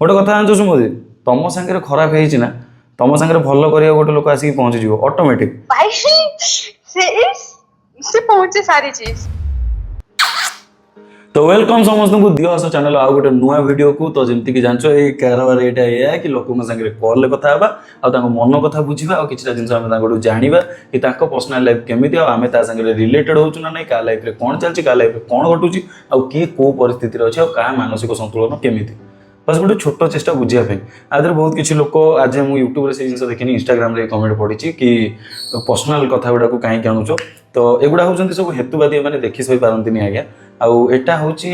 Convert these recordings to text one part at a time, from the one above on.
गोटे कथा जानछ सुमति तुम सांगे खराब है तुम सांगे भल करिया गोटे लोक आसिक पहुंची जीव ऑटोमेटिक भाई से पहुंचे सारी चीज। तो वेलकम समस्त को दियो हस चैनल आउ गोटे नुआ वीडियो को। तो जमती कि जानछ ए कारबार एटा या कि लोक संगे कॉल कथा हेबा आ मन कथा बुझीबा आ किछटा जिंस हम तांगडू जानिबा कि तांको पर्सनल लाइफ केमिति आ आमे ता संगे रिलेटेड होछु ना नै का लाइफ रे कोन चलछि का लाइफ रे कोन घटुछि आ की को परिस्थिति रे अछि आ का मानसिक संतुलन केमिति बस गोटे छोट चेष्टा बुझिया पे आदर बहुत किसी लोक आज मु यूट्यूब रे से जिंस देखिनी इंस्टाग्राम रे कमेंट पढ़ी कि पर्सनल कथा गुडा को कहीं आणुछ तो एगुड़ा होचंती सब हेतुवादी माने देखि सही पारंतिनी आज्ञा आउ एटा होची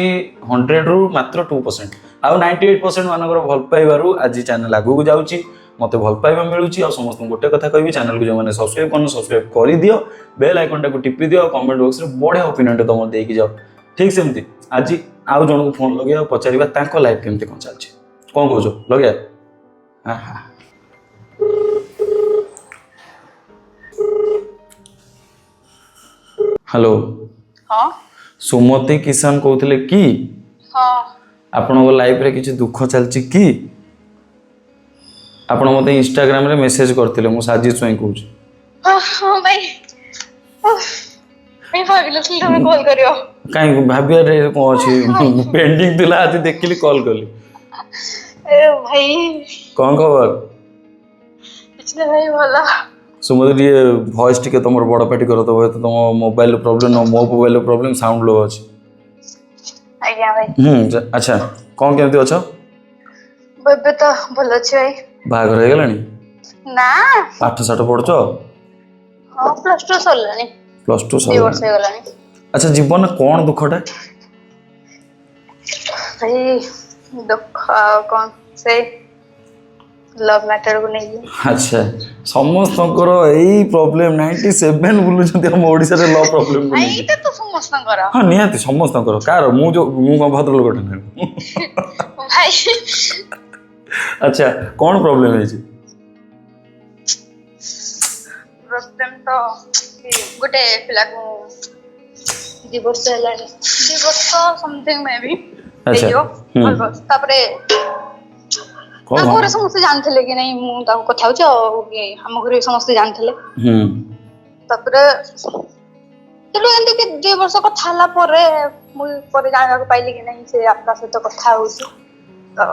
100 रु मात्र 2% आउ 98% मानकर भल पाइबारु आज चैनल आगु को जाउची मते भल पाइबा मिलुची आ समस्त गोटे कथा कहबी चैनल को जो माने सब्सक्राइब करि दियो बेल आइकन टा को टिपि दियो कमेंट बॉक्स रे बढ़िया ओपिनियन तुम देकी जाओ ठीक सेमती आज आउ जन को फोन लगे पचारिबा तांको लाइफ केमती कोन चलची कोन कहजो लगे हां हां हेलो हाँ सुमति किसान कहते कि हाँ आपण लाइफ रे किसी दुख चलची कि आपण मते इंस्टाग्राम रे मेसेज करथिले मु साजिद स्वयं कहूँ हाँ भाई मैं भाविल तुम कॉल करियो कहीं भाबिया रे कोन अछि पेंडिंग थिला आज देखिली कॉल करली अरे भाई कोन खबर पिछले भाई भला सुमति ये वॉइस टिके तमर बड़ पार्टी करत हो तो तम मोबाइल प्रॉब्लम न मो मोबाइल प्रॉब्लम साउंड लो अछि आज्ञा भाई अच्छा कोन केमती अछ बबे तो भल अछि भाई बागर हे गेलानी ना पाठ साठ पढछ हाँ +2 सरलानी +2 2 वर्ष हो गलानी अच्छा जीवन कोन दुखटा भाई दुख कौन से लव मैटर को नहीं अच्छा समस्त यही प्रॉब्लम 97 बुलुचंती हम ओडिसा रे लव प्रॉब्लम को भाई एटा तो समस्त करा हां निहाती समस्त कार मु को भद्र लोक नहीं भाई अच्छा कौन प्रॉब्लम है जी प्रॉब्लम तो गुटे पिला को डिवोर्स हेलानी डिवोर्स तो समथिंग मे भी अच्छा ऑलमोस्ट तापरे कौन घरे समस्त जानथिले कि नहीं मु ताको कथा होछ कि हम घरे समस्त जानथिले तापरे चलो एंदी के 2 वर्ष कथा हला परे मु परे जाना को पाइली कि नहीं से आपका सहित कथा होछ तो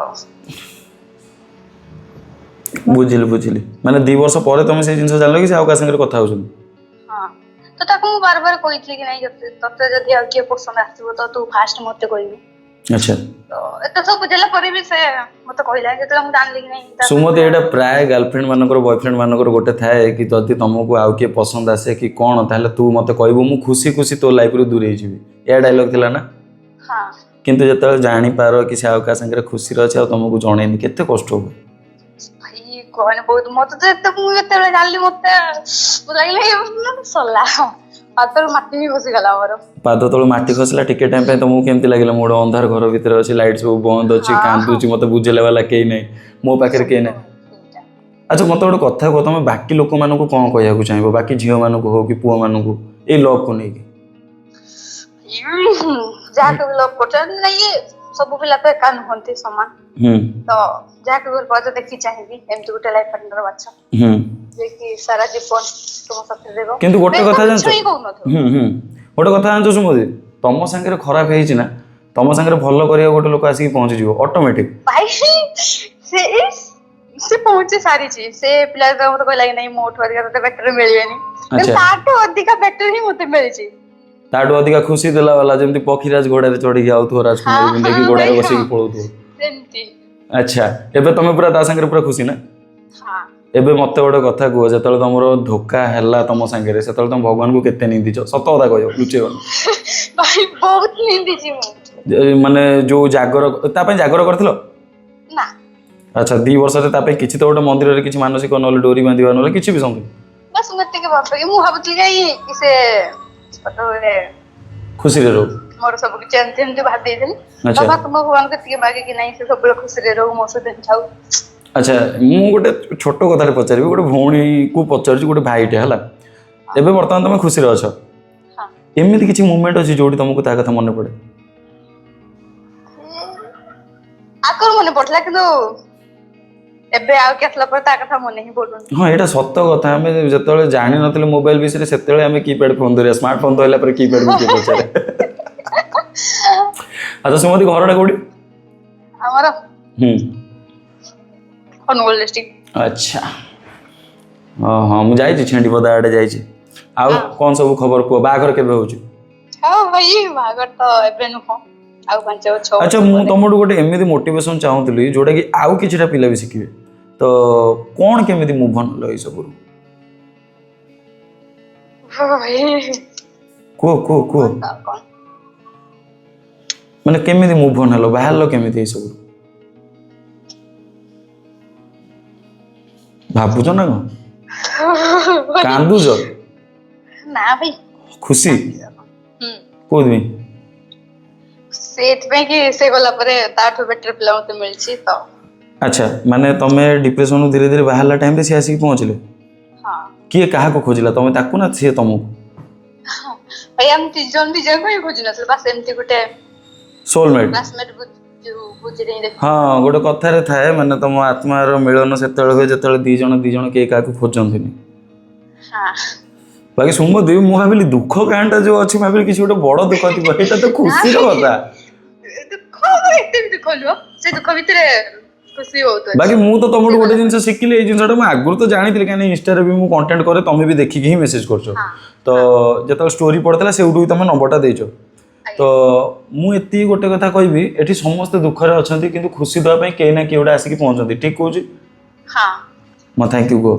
बुझिली माने 2 वर्ष परे तुम से जिंस जानलो कि से आका संगे कथा होछन हां तो ताको मु बार बार कहितली कि नहीं तते जदी आ के पसंद आसीबो तो तू फास्ट मते कहिबी अच्छा तो एत सब बुझला परे भी से मते कहला जे तो मु जानली कि नहीं सुमति एटा प्राय गर्लफ्रेंड मानकर बॉयफ्रेंड मानकर गोटे थाए कि जदि तुमको आउ के पसंद आसे कि कोन ताले तू मते कहबो मु खुशी खुशी तो लाइफ रे दूर हिजिबी या डायलॉग थिला ना हां किंतु जतले जानि पारो कि से आका संगे खुशी रहछ आ तुमको जणेनी केते कष्ट हो भाई कोन बहुत मते तो एते मु एते जानली मते लागले सल्ला आतर माटी भी बसी गला हमर पाद तळ माटी खसला टिके टाइम पे तुमको केमती लागला मोड अंधार घर भीतर अछि लाइट सब बंद अछि कांदुची मते बुझेले वाला केई नै मो पाखरे केई नै अच्छा मते गोटे कथा को तुम बाकी लोक मानको कोन कहया को चाहिबो बाकी झियो मानको हो कि पुओ मानको ए लव को नै जा के लव करते नहीं सब पिला तो एका नहंती समान तो जा के बात देखि चाहिबी एमती गुटे लाइफ पार्टनर बाछा जे कि सारा जीवन तुम साथ देबो किंतु गोटे कथा जानछ गोटे कथा जानछ सुमति तुम संगे खराब है तुम संगे भल करिया गोटे लोक आसिक पहुंची जीव ऑटोमेटिक भाई से पहुंचे सारी चीज से पिला तो मत कहला कि नहीं मोठ अधिका तो बेटर मिलबेनी अच्छा ताटो अधिका बेटर ही मते मिलची ताडू अधिका खुशी देला वाला जेमती पखीराज घोड़ा रे चढ़ी आउथो राजकुमारी बिंदे की घोड़ा रे बसी पळौथो सेमती अच्छा एबे तुम पूरा ता संगे पूरा खुशी ना हां एबे मते गोटे कथा कह जतले तुमरो धोखा हैला तुम संगे रे सेतले तुम भगवान को केते निंदिछ सत कथा कहयो लुचेयो भाई बहुत निंदी छी मु माने जो जागर ता पे जागर करथिलो ना अच्छा 2 वर्ष रे ता पे किछि तो गोटे मंदिर रे किछि मानसिक नले डोरी बांधिबा नले किछि भी समथिंग बस मते के बाप के मु भाबती गई इसे पतो रे खुशी रे रो मोर सब के चेंज भाब दे देनी अच्छा बाबा तुम भगवान के तिके मागे कि नहीं से सब खुशी रे रहो मो से दिन छाऊ अच्छा मु गोटे छोट कथा रे पचारबी गोटे भौणी को पचारछि गोटे भाईटे हला एबे वर्तमान तुम खुशी रे अछ हां एमिति किछि मोमेंट अछि जोडी तुमको ता कथा मन पड़े ଆଗରୁ ମନେ ପଡୁଥିଲା କିନ୍ତୁ ଏବେ ଆଉ କି ଆସିଲା ପରେ ତା କଥା ମନେ ହିଁ ପଡୁନି। ହଁ ଏଇଟା ସତ କଥା। ଆମେ ଯେତେବେଳେ ଜାଣିନଥିଲେ ମୋବାଇଲ ବିଷୟରେ ସେତେବେଳେ ଆମେ କିପ୍ୟାଡ ଫୋନ ଧରିବା, ସ୍ମାର୍ଟଫୋନ ଧରିଲା ପରେ କିପ୍ୟାଡ କିଏ ପଚାରେ। ଆଚ୍ଛା ସୁମତି ଘରଟା କୋଉଠି? ଆମର ଅନୁଗୁଳ ଡିଷ୍ଟ୍ରିକ୍ଟ। ଆଚ୍ଛା ହଁ ମୁଁ ଯାଇଛି ଛେଣ୍ଡିପଦା ଆଡେ ଯାଇଛି। ଆଉ କଣ ସବୁ ଖବର କୁହ? ବାହାଘର କେବେ ହଉଛି? ହଁ ଭାଇ ବାହାଘର ତ ଏବେ ନୁହଁ, ଆଉ 5-6 ବର୍ଷ ଆଚ୍ଛା ମୁଁ ତମଠୁ ଗୋଟେ ଏମିତି ମୋଟିଭେସନ ଚାହୁଁଥିଲି ଯୋଉଟା କି ଆଉ କିଛିଟା ପିଲା ବି ଶିଖିବେ। ତ କଣ କେମିତି ମୁଭ୍ ଅନ୍ ହେଲ ଏଇ ସବୁରୁ? କୁହ ମାନେ କେମିତି ମୁଭ୍ ଅନ୍ ହେଲ, ବାହାରିଲ କେମିତି ଏଇ ସବୁରୁ? ଭାବୁଛ ନା କଣ? କାନ୍ଦୁଛ? ନା ଭାଇ ଖୁସି କୋଉଥିପାଇଁ? ସେଇଥିପାଇଁ କି ସେ ଗଲା ପରେ ତାଠୁ ବେଟର ପିଲା ମତେ ମିଳିଛି ତ। ଆଚ୍ଛା ମାନେ ତମେ ଡିପ୍ରେସନରୁ ଧୀରେ ଧୀରେ ବାହାରିଲା ଟାଇମରେ ସିଏ ଆସିକି ପହଞ୍ଚିଲେ? ହଁ କିଏ କାହାକୁ ଖୋଜିଲା, ତମେ ତାକୁ ନା ସିଏ ତମକୁ? ଭାଇ ଆମେ ଦି ଜଣଙ୍କୁ ହିଁ ଖୋଜି ନଥିଲୁ, ବାସ୍ ଏମିତି ଗୋଟେ ସୋଲମେଟ୍। ହଁ ଗୋଟେ କଥାରେ ଥାଏ ମାନେ ତମ ଆତ୍ମାର ମିଳନ ସେତେବେଳେ ହୁଏ ଯେତେବେଳେ ଦି ଜଣ କେହି କାହାକୁ ଖୋଜନ୍ତିନି। ବାକି ସୁମତି ମୁଁ ଭାବିଲି ଦୁଃଖ କାହାଣୀଟା ଯୋଉ ଅଛି, ଭାବିଲି କିଛି ଗୋଟେ ବଡ ଦୁଃଖ ଥିବ, ଏଇଟା ତ ଖୁସିର କଥା। ସେ ଦୁଃଖ ଭିତରେ ଖୁସି ବହୁତ ଅଛି। ବାକି ମୁଁ ତ ତମଠୁ ଗୋଟେ ଜିନିଷ ଶିଖିଲି, ଏଇ ଜିନିଷଟା ମୁଁ ଆଗରୁ ତ ଜାଣିଥିଲି କାହିଁକି ଇନଷ୍ଟାରେ ବି ମୁଁ କଣ୍ଟେଣ୍ଟ କରେ, ତମେ ବି ଦେଖିକି ହିଁ ମେସେଜ କରୁଛ। ତ ଯେତେବେଳେ ଷ୍ଟୋରି ପଡିଥିଲା ସେଇଠୁ ବି ତମେ ନମ୍ବରଟା ଦେଇଛ। ତ ମୁଁ ଏତିକି ଗୋଟେ କଥା କହିବି, ଏଠି ସମସ୍ତେ ଦୁଃଖରେ ଅଛନ୍ତି କିନ୍ତୁ ଖୁସି ଦେବା ପାଇଁ କେହି ନା କେହି ଗୋଟେ ଆସିକି ପହଞ୍ଚନ୍ତି। ଠିକ କହୁଛି? ମୋ ଥ୍ୟାଙ୍କ ୟୁ କୁହ।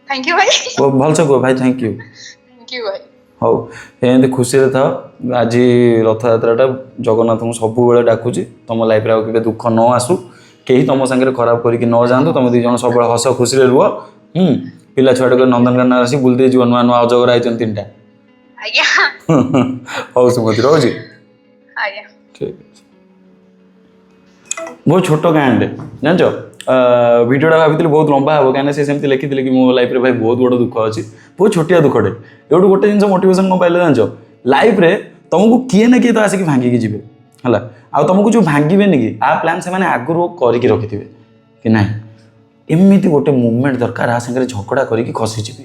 ଥ୍ୟାଙ୍କ ୟୁ ଭାଇ। ଭଲସେ କୁହ ଭାଇ ଥ୍ୟାଙ୍କ ୟୁ। ଭାଇ ହଉ ଏମିତି ଖୁସିରେ ଥାଅ। ଆଜି ରଥଯାତ୍ରାଟା ଜଗନ୍ନାଥଙ୍କୁ ସବୁବେଳେ ଡାକୁଛି ତମ ଲାଇଫରେ ଆଉ କେବେ ଦୁଃଖ ନ ଆସୁ, କେହି ତମ ସାଙ୍ଗରେ ଖରାପ କରିକି ନ ଯାଆନ୍ତୁ, ତମେ ଦି ଜଣ ସବୁବେଳେ ହସ ଖୁସିରେ ରୁହ। ପିଲା ଛୁଆଟା କରି ନନ୍ଦନକାନନ ଆସି ବୁଲି ଦେଇଯିବ, ନୂଆ ନୂଆ ଅଜଗର ଆଇଛନ୍ତି 3ଟା। ହଉ ସୁମତି ରହୁଛି। ଠିକ ଅଛି। ବହୁତ ଛୋଟ ଗାଁଟେ ଜାଣିଛ, ଭିଡ଼ିଓଟା ଭାବିଥିଲି ବହୁତ ଲମ୍ବା ହେବ କାହିଁକିନା ସେ ସେମିତି ଲେଖିଥିଲେ କି ମୋ ଲାଇଫରେ ଭାଇ ବହୁତ ବଡ଼ ଦୁଃଖ ଅଛି, ବହୁତ ଛୋଟିଆ ଦୁଃଖଟେ। ଏଇଠୁ ଗୋଟେ ଜିନିଷ ମୋଟିଭେସନ କ'ଣ ପାଇଲେ ଜାଣିଛ, ଲାଇଫରେ ତମକୁ କିଏ ନା କିଏ ତ ଆସିକି ଭାଙ୍ଗିକି ଯିବେ ହେଲା, ଆଉ ତମକୁ ଯୋଉ ଭାଙ୍ଗିବେନି କି ଆ ପ୍ଲାନ୍ ସେମାନେ ଆଗରୁ କରିକି ରଖିଥିବେ କି ନାହିଁ ଏମିତି ଗୋଟେ ମୁଭମେଣ୍ଟ ଦରକାର, ଆ ସାଙ୍ଗରେ ଝଗଡ଼ା କରିକି ଖସିଯିବି।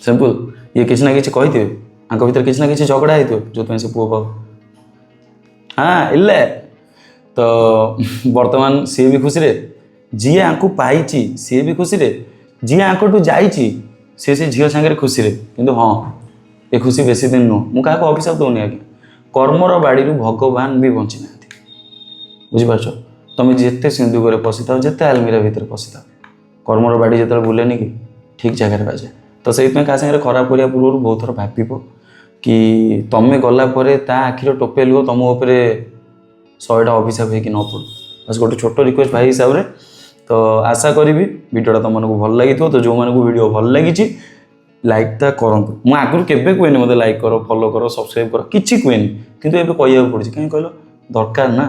ସିମ୍ପଲ। ଇଏ କିଛି ନା କିଛି କହିଥିବେ, ତାଙ୍କ ଭିତରେ କିଛି ନା କିଛି ଝଗଡ଼ା ହେଇଥିବ ଯୋଉଥିପାଇଁ ସେ ପୁଅ ପାଉ। ଇଲେ ତ ବର୍ତ୍ତମାନ ସିଏ ବି ଖୁସିରେ, ଯିଏ ଆଙ୍କୁ ପାଇଛି ସିଏ ବି ଖୁସିରେ, ଯିଏ ଆଙ୍କଠୁ ଯାଇଛି ସିଏ ସେ ଝିଅ ସାଙ୍ଗରେ ଖୁସିରେ। କିନ୍ତୁ ହଁ ଏ ଖୁସି ବେଶୀ ଦିନ ନୁହଁ। ମୁଁ କାହାକୁ ଅଭିଶାପ ଦଉନି ଆଜ୍ଞା, କର୍ମର ବାଡ଼ିରୁ ଭଗବାନ ବି ବଞ୍ଚି ନାହାନ୍ତି। ବୁଝିପାରୁଛ? ତମେ ଯେତେ ସିନ୍ଦୁକରେ ପଶିଥାଅ, ଯେତେ ଆଲମିରା ଭିତରେ ପଶିଥାଅ, କର୍ମର ବାଡ଼ି ଯେତେବେଳେ ବୁଲେନି କି ଠିକ୍ ଜାଗାରେ ବାଜେ। ତ ସେଇଥିପାଇଁ କାହା ସାଙ୍ଗରେ ଖରାପ କରିବା ପୂର୍ବରୁ ବହୁତ ଥର ଭାବିବ କି ତମେ ଗଲା ପରେ ତା ଆଖିର ଟୋପେ ଲୁହ ତମ ଉପରେ 100ଟା ଅଭିଶାପ ହେଇକି ନ ପଡ଼ୁ। ବାସ୍ ଗୋଟେ ଛୋଟ ରିକ୍ୱେଷ୍ଟ ଭାଇ ହିସାବରେ। ତ ଆଶା କରିବି ଭିଡ଼ିଓଟା ତମମାନଙ୍କୁ ଭଲ ଲାଗିଥିବ। ତ ଯେଉଁମାନଙ୍କୁ ଭିଡ଼ିଓ ଭଲ ଲାଗିଛି ଲାଇକ୍ଟା କରନ୍ତୁ। ମୁଁ ଆଗରୁ କେବେ କୁହେନି ମୋତେ ଲାଇକ୍ କର, ଫଲୋ କର, ସବସ୍କ୍ରାଇବ୍ କର, କିଛି କୁହେନି, କିନ୍ତୁ ଏବେ କହିବାକୁ ପଡ଼ୁଛି। କାହିଁକି କହିଲ, ଦରକାର ନା,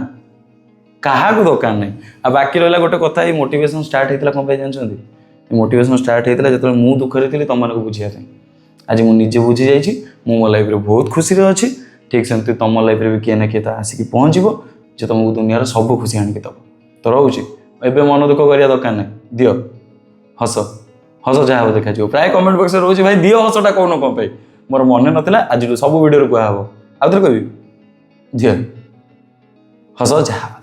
କାହାକୁ ଦରକାର ନାହିଁ। ଆଉ ବାକି ରହିଲା ଗୋଟେ କଥା, ଏଇ ମୋଟିଭେସନ୍ ଷ୍ଟାର୍ଟ ହେଇଥିଲା କ'ଣ ପାଇଁ ଜାଣିଛନ୍ତି? ଏ ମୋଟିଭେସନ୍ ଷ୍ଟାର୍ଟ ହେଇଥିଲା ଯେତେବେଳେ ମୁଁ ଦୁଃଖରେ ଥିଲି ତମମାନଙ୍କୁ ବୁଝିବା ପାଇଁ। ଆଜି ମୁଁ ନିଜେ ବୁଝି ଯାଇଛି, ମୁଁ ମୋ ଲାଇଫରେ ବହୁତ ଖୁସିରେ ଅଛି। ଠିକ୍ ସେମିତି ତମ ଲାଇଫରେ ବି କିଏ ନା କିଏ ତ ଆସିକି ପହଞ୍ଚିବ ଯେ ତମକୁ ଦୁନିଆର ସବୁ ଖୁସି ଆଣିକି ଦେବ। ତ ରହୁଛି, ଏବେ ମନ ଦୁଃଖ କରିବା ଦରକାର ନାହିଁ, ଦିଅ ହସ, ହସ ଯାହା ହବ ଦେଖାଯିବ। ପ୍ରାୟ କମେଣ୍ଟ ବକ୍ସରେ ରହୁଛି ଭାଇ ଦିଅ ହସଟା କହୁନ କ'ଣ ପାଇଁ? ମୋର ମନେ ନଥିଲା, ଆଜିଠୁ ସବୁ ଭିଡ଼ିଓରେ କୁହାହବ। ଆଉ ଥରେ କହିବି, ଦିଅ ହସ ଯାହା ହବ।